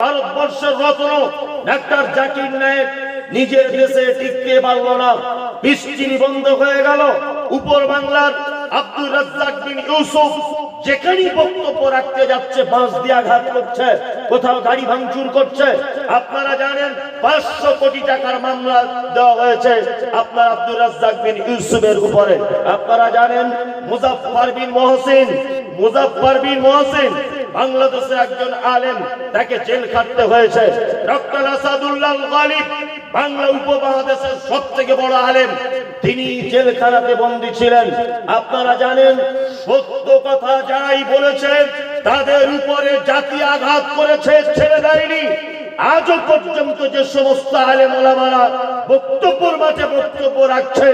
ভারতবর্ষের রত্ন ডাক্তার জাকির নায়েক নিজের দেশে টিকতে পারল না, বৃষ্টি বন্ধ হয়ে গেল। উপর বাংলার আব্দুর রাজ্জাক বিন ইউসুফ যেখানেই বক্তব্য রাখতে যাচ্ছে বাঁশ দিয়ে আঘাত করছে, কোথাও গাড়ি ভাঙচুর করছে। আপনারা জানেন 500 কোটি টাকার মামলা দেওয়া হয়েছে আপনার আব্দুর রাজ্জাক বিন ইউসুফের উপরে। আপনারা জানেন মুজাফফর বিন মহসিন বাংলাদেশের একজন আলেম, তাকে জেল খাটতে হয়েছে। ডক্টর আসাদুল্লাহ গালিব বাংলা উপমহাদেশের সবথেকে বড় আলেম, তিনি জেলখানাতে বন্দী ছিলেন। আপনারা জানেন সত্য কথা যারাই বলেছে তাদের উপরে জাতি আঘাত করেছে, ছেড়ে দেয়নি। আজও পর্যন্ত যে সমস্ত আলেম ওলামারা বক্তব্যের মাঝে বক্তব্য রাখছে,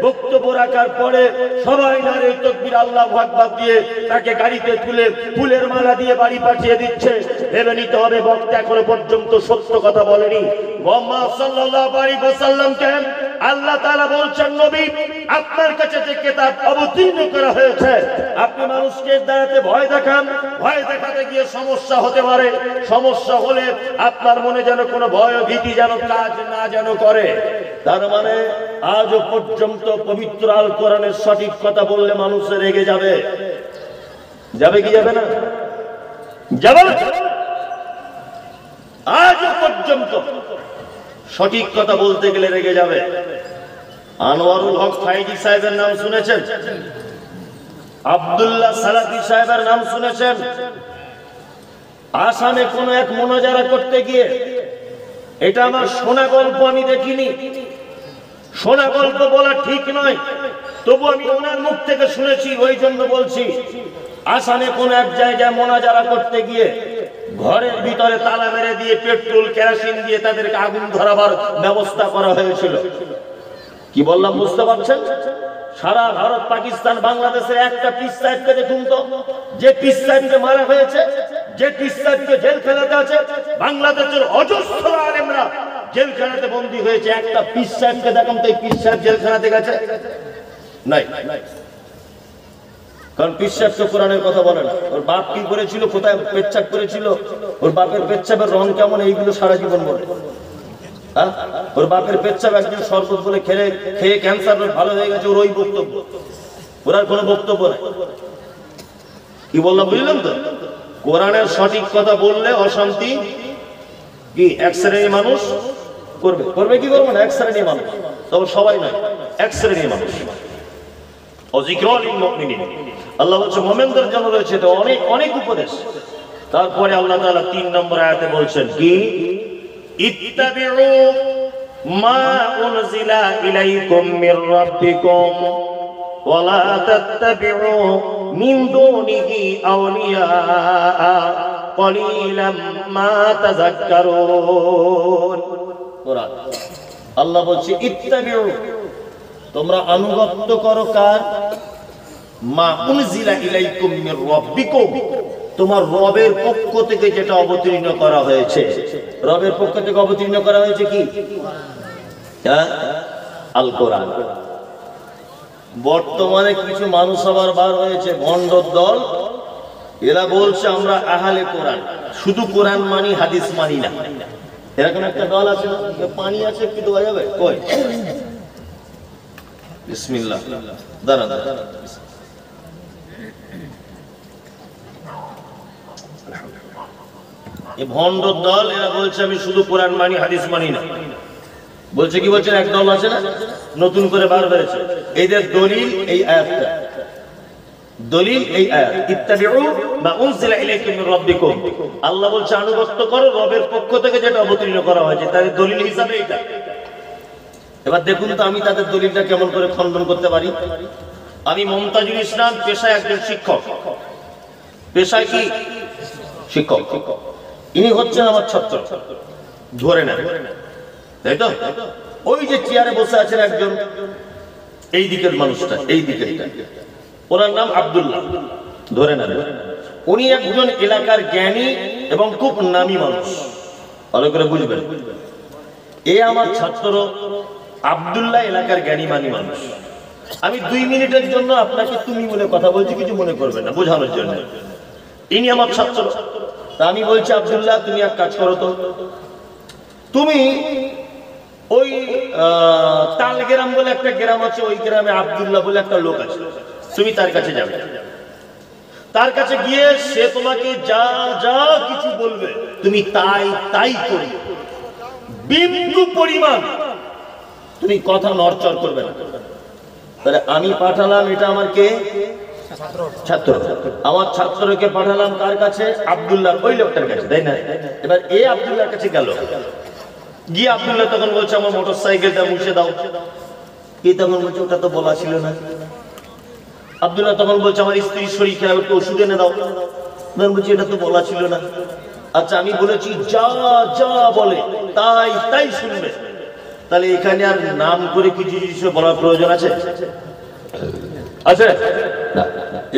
বক্তব্য রাখার পরে সবাই নারে তাকবীর আল্লাহু আকবার দিয়ে তাকে গাড়িতে তুলে ফুলের মালা দিয়ে বাড়ি পাঠিয়ে দিচ্ছে। ভেবে নিতে হবে বক্তা এখনো পর্যন্ত সত্য কথা বলেনি। মুহাম্মদ সাল্লাল্লাহু আলাইহি ওয়াসাল্লামকে আল্লাহ তাআলা বলছেন, নবী আপনার কাছে যে কিতাব অবতীর্ণ করা হয়েছে, আপনি মানুষকে দাঁড়াতে ভয় দেখান, ভয় দেখাতে গিয়ে সমস্যা হতে পারে। সমস্যা হলে আপনার মনে যেন কোনো ভয় ভীতি যেন কাজ না যেন করে। তার মানে আজও পর্যন্ত পবিত্র আল কোরআনের সঠিক কথা বললে মানুষ রেগে যাবে। যাবে কি যাবে না? যাবে। আজও পর্যন্ত সঠিক কথা বলতে গেলে রেগে যাবে। আনোয়ারুল হক ফাইজি সাহেবের নাম শুনেছেন? আব্দুল্লাহ সালাফি সাহেবের নাম শুনেছেন? আসামে কোন এক মোনাজারা করতে গিয়ে, এটা আমার শোনা গল্প, আমি দেখিনি, শোনা গল্প বলা ঠিক নয়, তবু আমি ওনার মুখ থেকে শুনেছি, ওই জন্য বলছি। আসামে কোন এক জায়গায় মোনাজারা করতে গিয়ে ঘরের ভিতরে তালা মেরে দিয়ে পেট্রোল কেরোসিন দিয়ে তাদেরকে আগুন ধরাবার ব্যবস্থা করা হয়েছিল। কি বললাম বুঝতে পারছেন? সারা ভারত, পাকিস্তান, বাংলাদেশের একটা পীর সাহেবকে দেখুন তো, যে পীর সাহেবকে মারা হয়েছে, যে পীর সাহেবকে জেলখানাতে আছে, বাংলাদেশের অজস্র আলেমরা জেলখানাতে বন্দী হয়েছে। একটা পীর সাহেবকে দেখুন তো, এই পীর সাহেব জেলখানাতে গেছে? নাই। কারণ পীর সাহেব তো কোরআনের কথা বলে না। ওর বাপ কি করেছিল, কোথায় পেচ্ছাপ করেছিল, ওর বাপের পেচ্ছাপের রং কেমন, এইগুলো সারা জীবন বলে। ওর বাপের পেচ্ছাপ একজন শরবত বলে খেয়ে ক্যান্সার ভালো হয়ে গেছে, ওর ওই বক্তব্য, ওর আর কোনো বক্তব্য নাই। কি বললাম বুঝলেন তো? কোরআনের সঠিক কথা বললে অশান্তি কি এক শ্রেণীর মানুষ করবে, করবে কি করবে না? এক শ্রেণীর মানুষ, তবে সবাই নয়, এক শ্রেণীর মানুষ। আল্লাহ বলছে মুমিনদের জন্য রয়েছে তো অনেক অনেক উপদেশ। তারপরে আল্লাহ তাআলা 3 নম্বর আয়াতে বলছেন কি, ইত্তাবিউ মা উনজিলা ইলাইকুম মির রাব্বিকুম ওয়া লা তাত্তাবিউ মিন দুনিহি আউলিয়া কলিলাম মা তাযাক্কারুন। কোরআন আল্লাহ বলছে ইত্তাবিউ, তোমরা আনুগত্য করো কার? মা উনজিলা ইলাইকুম মির রাব্বিকুম, তোমার রবের পক্ষ থেকে যেটা অবতীর্ণ করা হয়েছে। রবের পক্ষ থেকে অবতীর্ণ করা হয়েছে কি? আল কোরআন। বর্তমানে কিছু মানুষ আবার বার হয়েছে, ভণ্ড দল, এরা বলছে আমরা আহলে কোরআন, শুধু কোরআন মানি, হাদিস মানি না। এরকম একটা দল আছে না? পানি আছে, একটু দেওয়া যাবে? কই বিসমিল্লাহ, দাঁড়ান। এই ভণ্ড দল, এরা বলছে আমি শুধু কোরআন মানি, হাদিস মানি না। বলছে কি বলছেন? এক দল আছে না নতুন করে বার হয়েছে, এদের দলিল এই আয়াতটা, দলিল এই আয়াত, ইত্তাবিউ মা উনজিলা ইলাইকুম মির রাব্বিকুম। আল্লাহ বলছে আনুগত্য করো রবের পক্ষ থেকে যেটা অবতীর্ণ করা হয়েছে, তাদের দলিল হিসাবে এটা। এবার দেখুন তো আমি তাদের দলিলটা কেমন করে খণ্ডন করতে পারি। আমি মমতাজুল ইসলাম, পেশায় একজন শিক্ষক। পেশায় কি? শিক্ষক। ইনি হচ্ছেন আমার ছাত্র, ধরে না, তাই তো? ওই যে চেয়ারে বসে আছেন একজন, এই দিকের মানুষটা, এই দিকের, ওনার নাম আব্দুল্লাহ, ধরে না। উনি একজন এলাকার জ্ঞানী এবং খুব নামী মানুষ, ভালো করে বুঝবেন। এ আমার ছাত্র আব্দুল্লাহ এলাকার জ্ঞানী মানী মানুষ। আমি 2 মিনিটের জন্য আপনাকে তুমি বলে কথা বলছি, কিছু মনে করবেন না, বোঝানোর জন্য। ইনি আমার ছাত্র। তা আমি বলছি আব্দুল্লাহ তুমি এক কাজ করো তো, তুমি ওই তালগ্রাম বলে একটা গ্রাম আছে, ওই গ্রামে আব্দুল্লাহ বলে একটা লোক আছে, তুমি তার কাছে যাবে। তার কাছে গিয়ে সে তোমাকে যা যা কিছু বলবে তুমি তাই তাই করবে, বিন্দু পরিমাণ তুমি কথা নড়চড় করবে না। তাহলে আমি পাঠালাম, এটা আমার কে? ছাত্র। আমার ছাত্রকে পাঠালাম কার কাছে? আব্দুল্লাহ ওই লোকটার কাছে, তাই না? এবার এ আব্দুল্লাহর কাছে গেল, গিয়ে আব্দুল্লাহ তখন বলছে আমার মোটরসাইকেলটা মুছে দাও। কি তখন বলছে ওটা তো বলা ছিল না। আব্দুল্লাহ তখন বলছে আমার স্ত্রীর শরীর খারাপ, একটু ওষুধ এনে দাও। তখন বলছি এটা তো বলা ছিল না। আচ্ছা আমি বলেছি যা যা বলে তাই তাই শুনবে। তাহলে এখানে আর নাম করে কিছু কিছু বলার প্রয়োজন আছে? আছে না।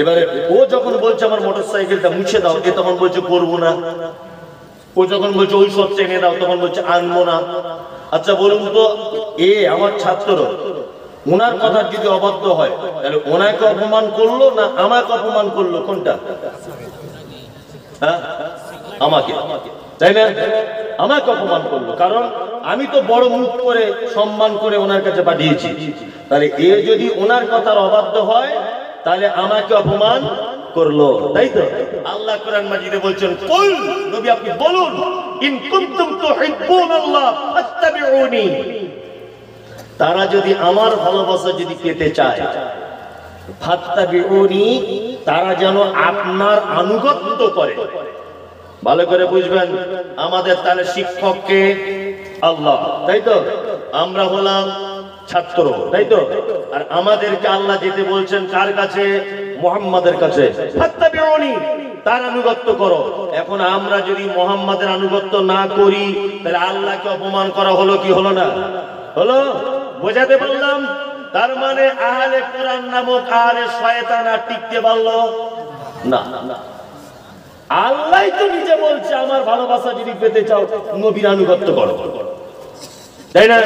এবারে ও যখন বলছে আমার মোটরসাইকেলটা মুছে দাও, এ তখন বলছে করবো না। ও যখন বলছে ওই সব চেনে দাও, তখন বলছে আনবো না। আচ্ছা বলুন তো, এ আমার ছাত্র, ওনার কথা যদি অবাধ্য হয় তাহলে ওনাকে অপমান করলো না আমাকে অপমান করলো? কোনটা? হ্যাঁ আমাকে, তাই না? আমাকে অপমান করলো, কারণ আমি তো বড় মুখ করে সম্মান করে ওনার কাছে পাঠিয়েছি। তাহলে এ যদি ওনার কথার অবাধ্য হয় তাহলে আমাকে অপমান করলো, তাই তো? আল্লাহ কোরআন মাজিদে বলছেন কুল, নবী আপনি বলুন, ইন কুনতুম তুহিব্বুনাল্লাহ ফাত্তাবিউনি, তারা যদি আমার ভালোবাসা যদি পেতে চায়, ফাত্তাবিউনি, তারা যেন আপনার আনুগত্য করে। ভালো করে বুঝবেন, আমাদের তাহলে শিক্ষককে আল্লাহ, তাই তো? আমরা হলাম ছাত্র, তাই তো? আর আমাদেরকে আল্লাহ যেতে বলছেন কার কাছে? মুহাম্মাদের কাছে। ফাত্তাবিউনি, তার আনুগত্য করো। এখন আমরা যদি মুহাম্মাদের আনুগত্য না করি তাহলে আল্লাহকে অপমান করা হলো কি হলো না? হলো। বোঝাতে পারলাম? তার মানে আহলে কোরআন নামক আহলে শয়তান আর টিকতে পারলো না। আল্লাহ তো নিজে বলছে আমার ভালোবাসা যদি পেতে চাও নবীর আনুগত্য করো, তাই না?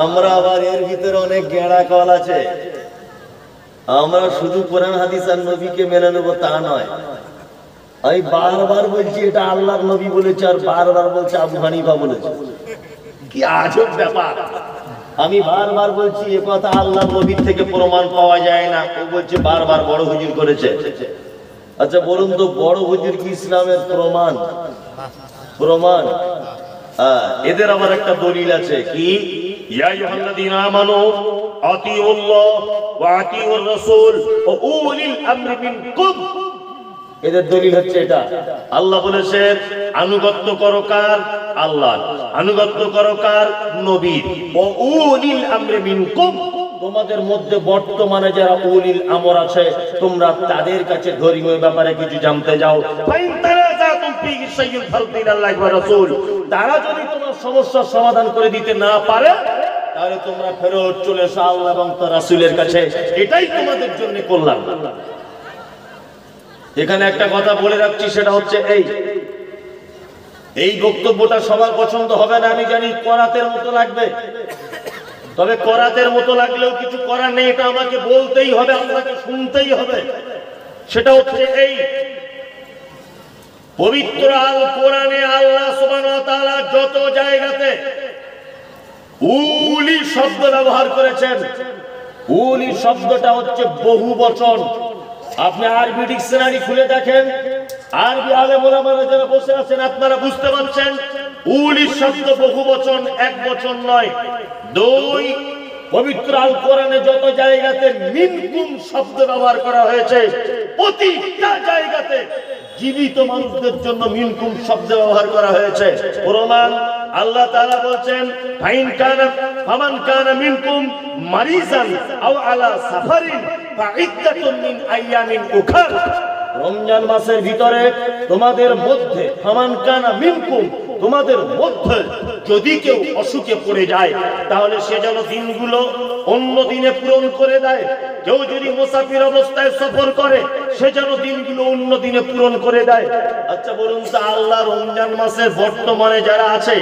আমরা আবার এর ভিতরে অনেক গেঁড়া কল আছে। আমরা শুধু কোরআন হাদিস আর নবীকে মেনে নেবো তা নয়। আমি বারবার বলছি এটা আল্লাহর নবী বলেছে, আর বারবার বলছে আবু হানিফা বলেছে। কি আজব ব্যাপার! আমি বারবার বলছি এ কথা আল্লাহর নবীর থেকে প্রমাণ পাওয়া যায় না, ও বলছে বারবার বড় হুজুর করেছে। আচ্ছা বলুন তো, বড় হুজুর কি ইসলামের প্রমাণ? প্রমাণ? এদের আবার একটা দলিল আছে, কি? ইয়া আইয়ুহাল্লাযীনা আমানু আতিউল্লাহ ওয়া আতিউর রাসূল ওয়া উলিল আমরি মিনকুম। এদের দলিল হচ্ছে এটা। আল্লাহ বলেছেন আনুগত্য করো কার? আল্লাহ। আনুগত্য করো কার? নবীর। ওয়া উলিল আমরি মিনকুম, তোমাদের মধ্যে বর্তমানে যারা উলিল আমর আছে তোমরা তাদের কাছে ধর্মীয় ব্যাপারে কিছু জানতে যাও। ফাইন তারাজাতুম ফি শাইইন ফারদিনাল্লাহি ওয়া রাসূল, তারা যদি তোমার সমস্যার সমাধান করে দিতে না পারে তাহলে তোমরা ফেরত চলে এসো আল্লাহ এবং তার রাসূলের কাছে, এটাই তোমাদের জন্য কল্যাণ। এখানে একটা কথা বলে রাখছি, সেটা হচ্ছে এই বক্তব্যটা সবার পছন্দ হবে না আমি জানি, করাতের মতো লাগবে। তবে করাতের মতো লাগলেও কিছু করার নেই, এটা আমাকে বলতেই হবে, আপনাকে শুনতেই হবে। সেটা হচ্ছে এই পবিত্র আল কোরআনে আল্লাহ সুবহানাহু ওয়া তাআলা যত জায়গাতে উলি শব্দ ব্যবহার করেছেন, উলি শব্দটা হচ্ছে বহু বচন। আপনি আরবি ডিকশনারি খুলে দেখেন, আরবি আলেম ওলামারা যারা বসে আছেন আপনারা বুঝতে পারছেন উলি শব্দ বহু বচন, এক বচন নয়। দুই, পবিত্র আল কোরআনে যত জায়গাতে মিনকুম শব্দ ব্যবহার করা হয়েছে প্রতিটা জায়গাতে জীবিত মানুষদের জন্য মিনকুম শব্দ ব্যবহার করা হয়েছে। প্রমাণ আল্লাহ তাআলা বলেন ফামান কানা মিনকুম মারিজান আও আলা সাফারিন ফাইদ্দাতুন মিন আইয়ামিন উখার। রমজান মাসের ভিতরে তোমাদের মধ্যে ফামান কানা মিনকুম, তোমাদের মধ্যে যদি কেউ অসুখে পড়ে যায় তাহলে সে যেন দিনগুলো অন্য দিনে পূরণ করে দেয়। কেউ যদি মুসাফির অবস্থায় সফর করে সে যেন দিনগুলো অন্য দিনে পূরণ করে দেয়। আচ্ছা বলুন তো, আল্লাহ রমজান মাসের বর্তমানে যারা আছে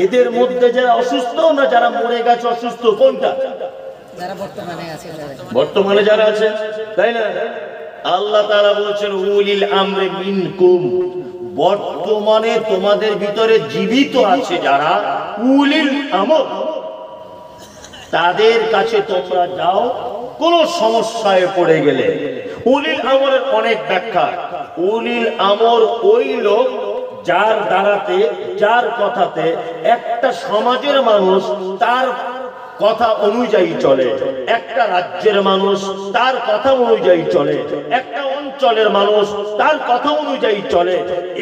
এদের মধ্যে যারা অসুস্থ না যারা মরে গেছে অসুস্থ, কোনটা? যারা বর্তমানে আছে, বর্তমানে যারা আছে, তাই না? আল্লাহ তাআলা বলছেন উলিল আমরি মিনকুম, বর্তমানে তোমাদের ভিতরে জীবিত আছে যারা উলিল আমর, তাদের কাছে তোমরা যাও কোন সমস্যায় পড়ে গেলে। উলিল আমরের অনেক ব্যাখ্যা। উলিল আমর ওই লোক যার দ্বারাতে, যার কথাতে একটা সমাজের মানুষ তার কথা অনুযায়ী চলে, একটা রাজ্যের মানুষ তার কথা অনুযায়ী চলে, একটা অঞ্চলের মানুষ তার কথা অনুযায়ী চলে।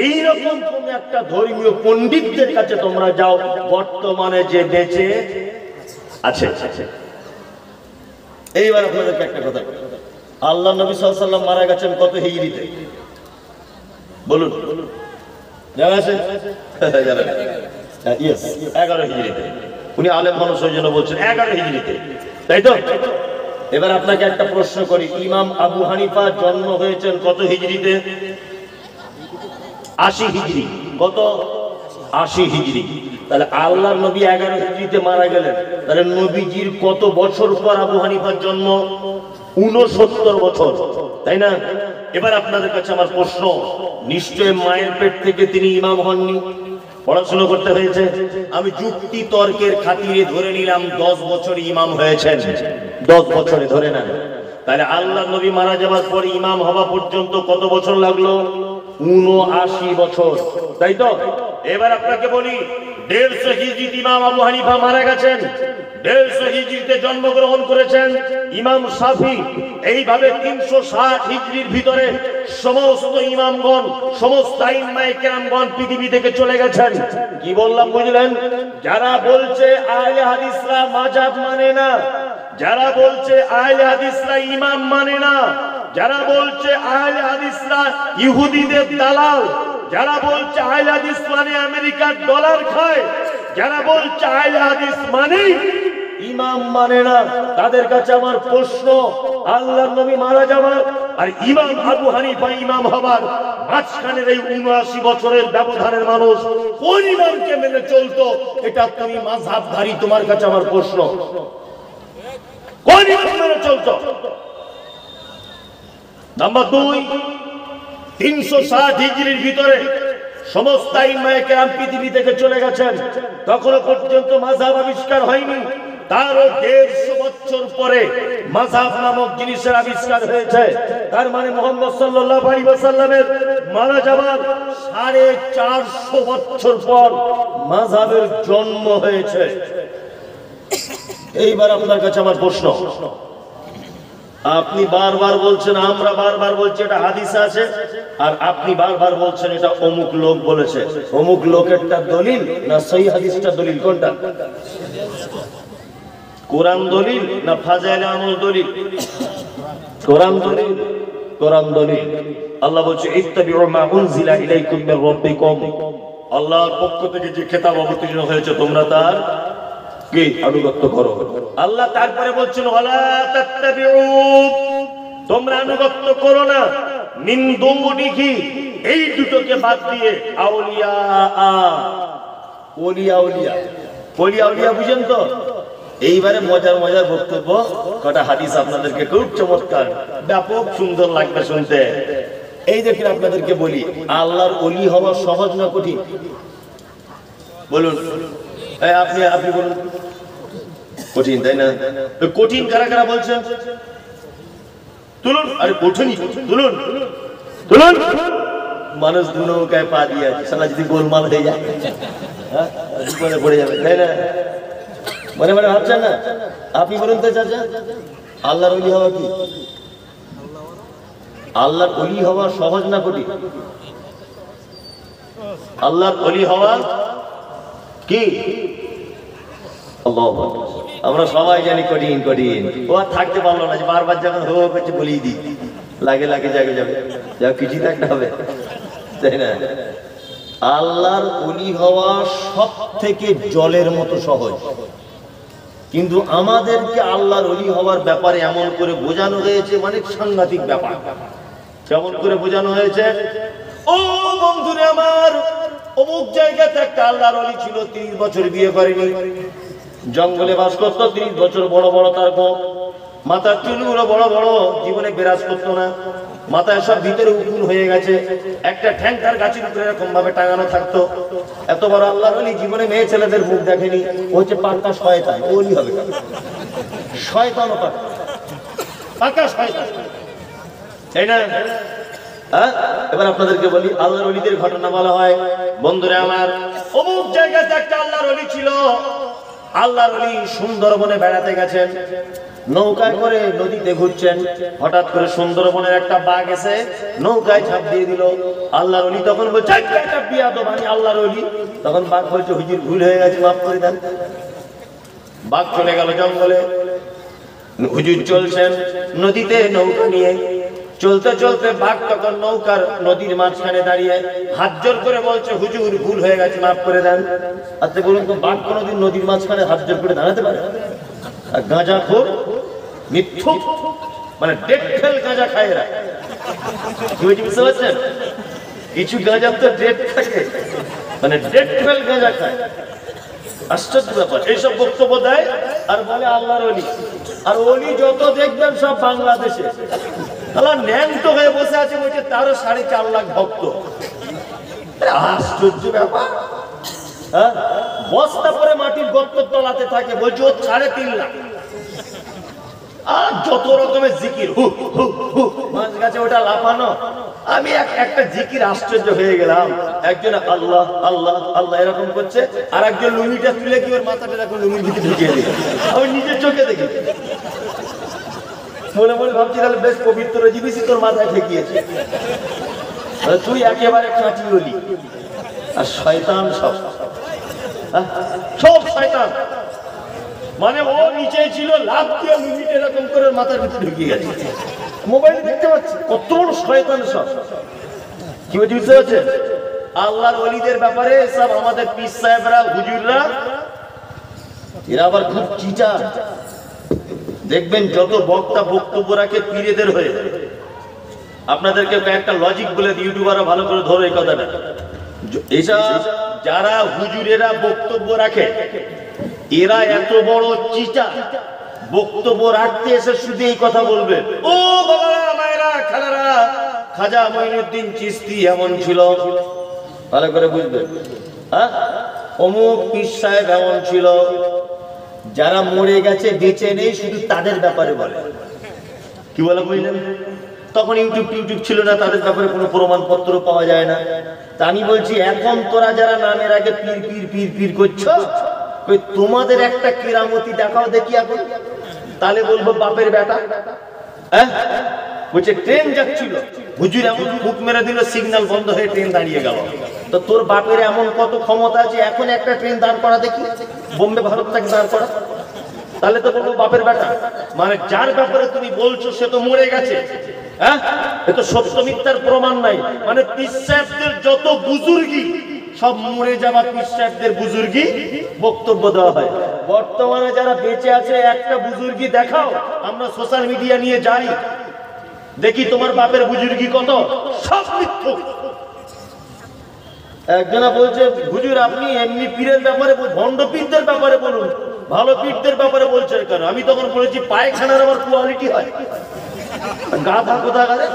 এইরকম কোন একটা ধর্মীয় পণ্ডিতদের কাছে তোমরা যাও বর্তমানে যে বেঁচে আছে। এইবার আপনাদেরকে একটা কথা, আল্লাহ নবী সাল্লাল্লাহু আলাইহি ওয়াসাল্লাম মারা গেছেন কত হিজরিতে? বলুন, জানা আছে? 11 হিজরিতে। উনি আলেম মানুষ ওই জন্য বলছেন 11 হিজরিতে, তাই তো? এবার আপনাকে একটা প্রশ্ন করি, ইমাম আবু হানিফা জন্ম হয়েছেন কত হিজরিতে? 80 হিজরি। কত? 80 হিজরি। তাহলে আল্লাহর নবী 11 হিজরিতে মারা গেলেন, তাহলে নবীজির কত বছর পর আবু হানিফার জন্ম? 69 বছর, তাই না? এবার আপনাদের কাছে আমার প্রশ্ন, নিশ্চয় মায়ের পেট থেকে তিনি ইমাম হননি, পড়াশোনা করতে হয়েছে। আমি যুক্তি তর্কের খাতিরে ধরে নিলাম 10 বছর ইমাম হয়েছেন, 10 বছরে ধরে নেন। তাহলে আল্লাহ নবী মারা যাওয়ার পর ইমাম হওয়া পর্যন্ত কত বছর লাগলো? 79 বছর, তাই তো? এবার আপনাকে বলি, 150 হিজরিতে ইমাম আবু হানিফা মারা গেছেন, 150 হিজরিতে জন্মগ্রহণ করেছেন ইমাম শাফি। এইভাবে 360 হিজরির ভিতরে সমস্ত ইমামগণ, সমস্ত আইম্মায়ে কেরামগণ পৃথিবী থেকে চলে গেছেন। কি বললাম বুঝলেন? যারা বলছে আহলে হাদিসরা মাযহাব মানে না, যারা বলছে আহলে হাদিসরা ইমাম মানে না, যারা বলছে আহলে হাদিসরা ইহুদিদের দালাল, যারা বলছে আহলে হাদিস মানে আমেরিকার ডলার খায়, যারা বলছে আহলে হাদিস মানে ইমাম মানে না, তাদের কাছে আমার প্রশ্ন, আল্লাহর নবী মারা যাওয়ার আর ইমাম আবু হানিফা ইমাম হবার মাঝখানের এই 79 বছরের ব্যবধানের মানুষ কোন ইমামকে মেনে চলতো? এটা তুমি মাযহাবধারী, তোমার কাছে আমার প্রশ্ন, কোন ইমাম মেনে চলতো? নাম্বার 2, 360 হিজরির ভিতরে সমস্ত আইম্মায়ে কেরাম পৃথিবী থেকে চলে গেছেন, তখনও পর্যন্ত মাযহাব আবিষ্কার হয়নি। তারও 150 বছর পরে মাযহাব নামক জিনিসের আবিষ্কার হয়েছে। তার মানে মুহাম্মদ সাল্লাল্লাহু আলাইহি ওয়াসাল্লামের মারা যাওয়ার 450 বছর পর মাযহাবের জন্ম হয়েছে। এইবার আপনার কাছে আমার প্রশ্ন, আপনি বারবার বলছেন, আমরা বারবার বলছি এটা হাদিসে আছে, আর আপনি বারবার বলছেন এটা অমুক লোক বলেছে। অমুক লোকেরটা দলিল না সহিহ হাদিসটা দলিল? কোনটা? কোরআন দলিল না ফাজাইলে আমল দলিল? কোরআন দলিল, কোরআন দলিল। আল্লাহ বলছে ইত্তাবিউ মা উনজিলা ইলাইকুম মির রাব্বিকুম, আল্লাহর পক্ষ থেকে যে কিতাব অবতীর্ণ হয়েছে তোমরা তার কি আনুগত্য করো। আল্লাহ তারপরে বলছেন ওয়ালা তাত্তাবিউ, তোমরা আনুগত্য করো না মিন দুনিহি, এই দুটোকে বাদ দিয়ে আউলিয়া, ওলিয়া ওলিয়া, ওলিয়া ওলিয়া, বুঝেন তো? এইবারে মজার মজার বক্তব্য, কটা হাদিস আপনাদেরকে খুব চমৎকার, ব্যাপক সুন্দর লাগবে শুনতে। এই দেখেন আপনাদেরকে বলি, আল্লাহর ওলি হওয়া সহজ না কঠিন? বলুন, আপনি আপনি বলুন। কঠিন, তাই না? কঠিন কারা কারা বলছেন? তুলুন। আরে কঠিনই তুলুন, তুলুন। মানুষ দু নৌকায় পা দিয়ে আছে, সালা যদি গোলমাল হয়ে যায়, হ্যাঁ পড়ে যাবে, তাই না? মনে মনে ভাবছেন না? আপনি বলুন তো চাচা, আল্লাহর ওলি হওয়া কি? আল্লাহর ওলি হওয়া সহজ না কঠিন? আল্লাহর ওলি হওয়া কি? আমরা সবাই জানি কঠিন কঠিন। ও আর থাকতে পারলো না, বারবার যখন হো করছে বলিয়ে দিই, লাগে লাগে জাগে যাবে, যা কিছুই থাকতে হবে, তাই না? আল্লাহর ওলি হওয়া সব থেকে জলের মতো সহজ, কিন্তু আমাদেরকে আল্লাহর ওলি হওয়ার ব্যাপারে এমন করে বোঝানো হয়েছে, মানে সাংঘাতিক ব্যাপার। কেমন করে বোঝানো হয়েছে? ও বন্ধুরে আমার, অমুক জায়গাতে একটা আল্লাহর ওলি ছিল, 30 বছর বিয়ে করেনি, জঙ্গলে বাস করতো, 30 বছর বড় বড় তার গোঁফ, মাথার চুলগুলো বড় বড়, জীবনে বিরাজ করতো না। মাথায় সব ভিতরে উকুন হয়ে গেছে, একটা ঠ্যাং তার গাছের উপরে এরকম ভাবে টাঙানো থাকতো। এত বড় আল্লাহর ওলি, জীবনে মেয়ে ছেলেদের মুখ দেখেনি। ও হচ্ছে পাক্কা শয়তান, ওলি হবে শয়তান, পাক্কা শয়তান, তাই না? এবার আপনাদেরকে বলি আল্লাহর ওলিদের ঘটনা বলা হয়। বন্ধুরা আমার, অমুক জায়গাতে একটা আল্লাহর ওলি ছিল। আল্লাহর ওলি সুন্দরবনে বেড়াতে গেছেন, নৌকায় করে নদীতে ঘুরছেন। হঠাৎ করে সুন্দরবনের একটা বাঘ এসে নৌকায় ঝাঁপ দিয়ে দিল। আল্লাহর ওলি তখন বলছে একটা বিয়াদব, আমি আল্লাহর ওলি। তখন বাঘ বলছে হুজুর ভুল হয়ে গেছে, মাফ করে দেন। বাঘ চলে গেল জঙ্গলে। হুজুর চলছেন নদীতে নৌকা নিয়ে, চলতে চলতে বাঘ তখন নৌকার নদীর মাঝখানে দাঁড়িয়ে হাত জোর করে বলছে হুজুর ভুল হয়ে গেছে, মাফ করে দেন। আচ্ছা বলুন তো, বাঘ কোনোদিন নদীর মাঝখানে হাত জোর করে দাঁড়াতে পারে? আর গাঁজাখোর, মিথ্যুক, মানে ডেট ফেল গাঁজা খায় এরা। কি বলছি বুঝতে পারছেন? কিছু গাঁজার তো ডেট থাকে, মানে ডেট ফেল গাঁজা খায়। আশ্চর্য ব্যাপার। এইসব বক্তব্য দেয় আর বলে আল্লাহর ওলি। আর ওলি যত দেখবেন সব বাংলাদেশে। তাহলে ন্যাংট হয়ে বসে আছে, বলছে তারও 4.5 লাখ ভক্ত। আশ্চর্য ব্যাপার। বস্তা পরে মাটির গর্তের তলাতে থাকে, বলছে ও 3.5 লাখ। আর যত রকমের জিকির, হু হু হু, মাছ গাছে ওটা লাফানো। আমি একটা জিকির আশ্চর্য হয়ে গেলাম। একজন আল্লাহ আল্লাহ আল্লাহ এরকম করছে, আর একজন লুঙ্গিটা তুলে কি ওর মাথাটা এখন লুঙ্গির ভিতরে ঢুকিয়ে দিল। আমি নিজের চোখে দেখি, মনে মনে ভাবছি তাহলে বেশ পবিত্র জিনিস তোর মাথায় ঠেকিয়েছে। তুই একেবারে খাঁটি হলি। আর শয়তান সব সব শয়তান, মানে ও নিচে ছিল, লাভ দিয়ে লুঙ্গিটা এরকম করে মাথার ভিতরে ঢুকিয়ে গেছে। মোবাইলে দেখতে পাচ্ছি কত বড় শয়তান সব। কি বুঝতে পারছেন? আল্লাহর ওলিদের ব্যাপারে সব আমাদের পীর সাহেবরা, হুজুররা, এরা আবার খুব চিটার। দেখবেন যত বক্তা বক্তব্য রাখে পীরেদের হয়ে। আপনাদেরকে একটা লজিক বলে ইউটিউবাররা ভালো করে ধরো এই কথাটা। এসব যারা হুজুরেরা বক্তব্য রাখে, এরা এত বড় চিটার, বক্তব্য রাখতে এসে শুধু এই কথা বলবে, ও বাবারা মায়েরা খালারা, খাজা মঈনুদ্দিন চিশতি এমন ছিল, ভালো করে বুঝবে। অমুক পীর সাহেব এমন ছিল। যারা মরে গেছে বেঁচে নেই শুধু তাদের ব্যাপারে বলে। কি বলে বুঝলেন? তখন ইউটিউব ছিল না, তাদের ব্যাপারে কোনো প্রমাণপত্র পাওয়া যায় না। তা আমি বলছি, এখন তোরা যারা নামের আগে পীর পীর পীর পীর করছো, তোমাদের একটা কেরামতি দেখাও দেখি এখন, তাহলে বলবো বাপের বেটা। বলছে ট্রেন যাচ্ছিল, হুজুর এমন ফুক মেরে দিল, সিগন্যাল বন্ধ হয়ে ট্রেন দাঁড়িয়ে গেল। তো তোর বাপের এমন কত ক্ষমতা আছে, এখন একটা ট্রেন দাঁড় করা দেখি, বোম্বে ভারত থেকে দাঁড় করা, তাহলে তো বলবো বাপের বেটা। মানে যার ব্যাপারে তুমি বলছো সে তো মরে গেছে। এ তো সত্য মিথ্যার প্রমাণ নাই। মানে পীর সাহেবদের যত বুজুর্গি সব মরে যাওয়া পীর সাহেবদের বুজুর্গি বক্তব্য দেওয়া হয়। বর্তমানে যারা বেঁচে আছে একটা বুজুর্গি দেখাও, আমরা সোশ্যাল মিডিয়া নিয়ে যাই, দেখি তোমার বাপের বুজুর্গি কত, সব মিথ্যা। একজনা বলছে হুজুর আপনি এমনি পীরের ব্যাপারে, ভণ্ড পীরদের ব্যাপারে বলুন, ভালো পীরদের ব্যাপারে বলছেন কেন? আমি তখন বলেছি পায়খানার আবার কোয়ালিটি হয়, গাধা কোথাকারে।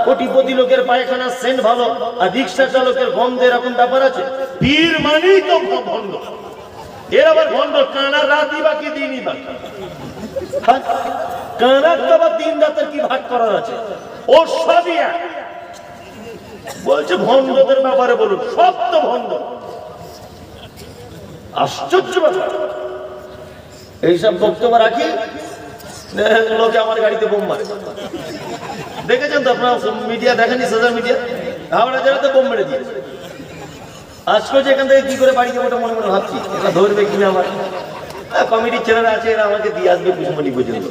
কোটিপতি লোকের পায়খানা সেন্ট ভালো, আর রিক্সা চালকের গন্ধ, এরকম ব্যাপার আছে? পীর মানেই তো ভণ্ড। এর আবার ভণ্ড, কানার রাতই বাকি দিনই বাকি। কানার তো আবার দিন রাতের কি ভাগ করার আছে? ও সবই এক। বলছে ভণ্ডদের ব্যাপারে বলুন, সব তো ভণ্ড। আশ্চর্য ব্যাপার। এইসব বক্তব্য রাখি, লোকে আমার গাড়িতে বোম মারে। দেখেছেন তো আপনার মিডিয়া, দেখেনি সোশ্যাল মিডিয়া? হাওড়া জেলাতে বোম মেরে দিয়েছে। আজকে যে এখান থেকে কি করে বাড়ি যাবো মনে মনে ভাবছি, এটা ধরবে কিনা। আমার কমিটির ছেলেরা আছে, এরা আমাকে দিয়ে আসবে কুশমণি পর্যন্ত।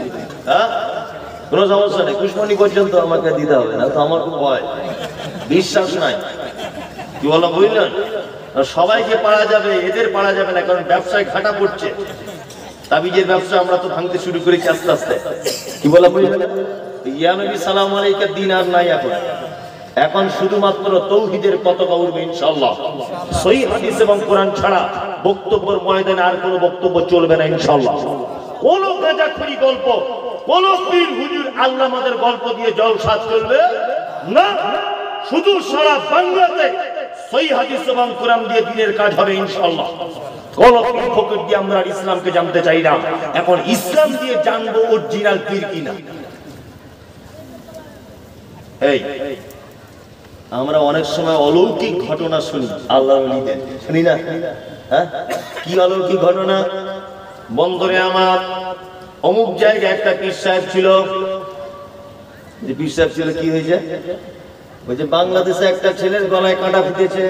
কোনো সমস্যা নেই, কুশমণি পর্যন্ত আমাকে দিতে হবে না, তো আমার খুব ভয়, বিশ্বাস নাই। কি বলো বুঝলেন? সবাইকে পারা যাবে, এদের পারা যাবে না, কারণ ব্যবসায় ঘাটা পড়ছে। তাবিজের ব্যবসা আমরা তো ভাঙতে শুরু করেছি আস্তে আস্তে। কি বলা বুঝলেন? ইয়া নবী সালাম আলাইকা দিন আর নাই এখন। এখন শুধুমাত্র তৌহিদের পতাকা উড়বে ইনশাআল্লাহ। সহিহ হাদিস এবং কোরআন ছাড়া বক্তব্যের ময়দানে আর কোনো বক্তব্য চলবে না ইনশাআল্লাহ। কোন গাঁজাখুরি গল্প কোন পীর হুজুর আল্লাহ আমাদের গল্প দিয়ে জলসা চলবে না। শুধু সারা বাংলাতে সহিহ হাদিস এবং কোরআন দিয়ে দিনের কাজ হবে ইনশাআল্লাহ। কোন পীর ফকির দিয়ে আমরা ইসলামকে জানতে চাই না। এখন ইসলাম দিয়ে জানবো অরিজিনাল পীর কিনা। এই আমরা অনেক সময় অলৌকিক ঘটনা শুনি আল্লাহর ওলিদের, শুনি না? হ্যাঁ, কি অলৌকিক ঘটনা? বন্দরে আমার অমুক জায়গায় একটা পীর সাহেব ছিল। যে পীর সাহেব ছিল কি হয়েছে? বলছে বাংলাদেশে একটা ছেলের গলায় কাঁটা ফুটেছে,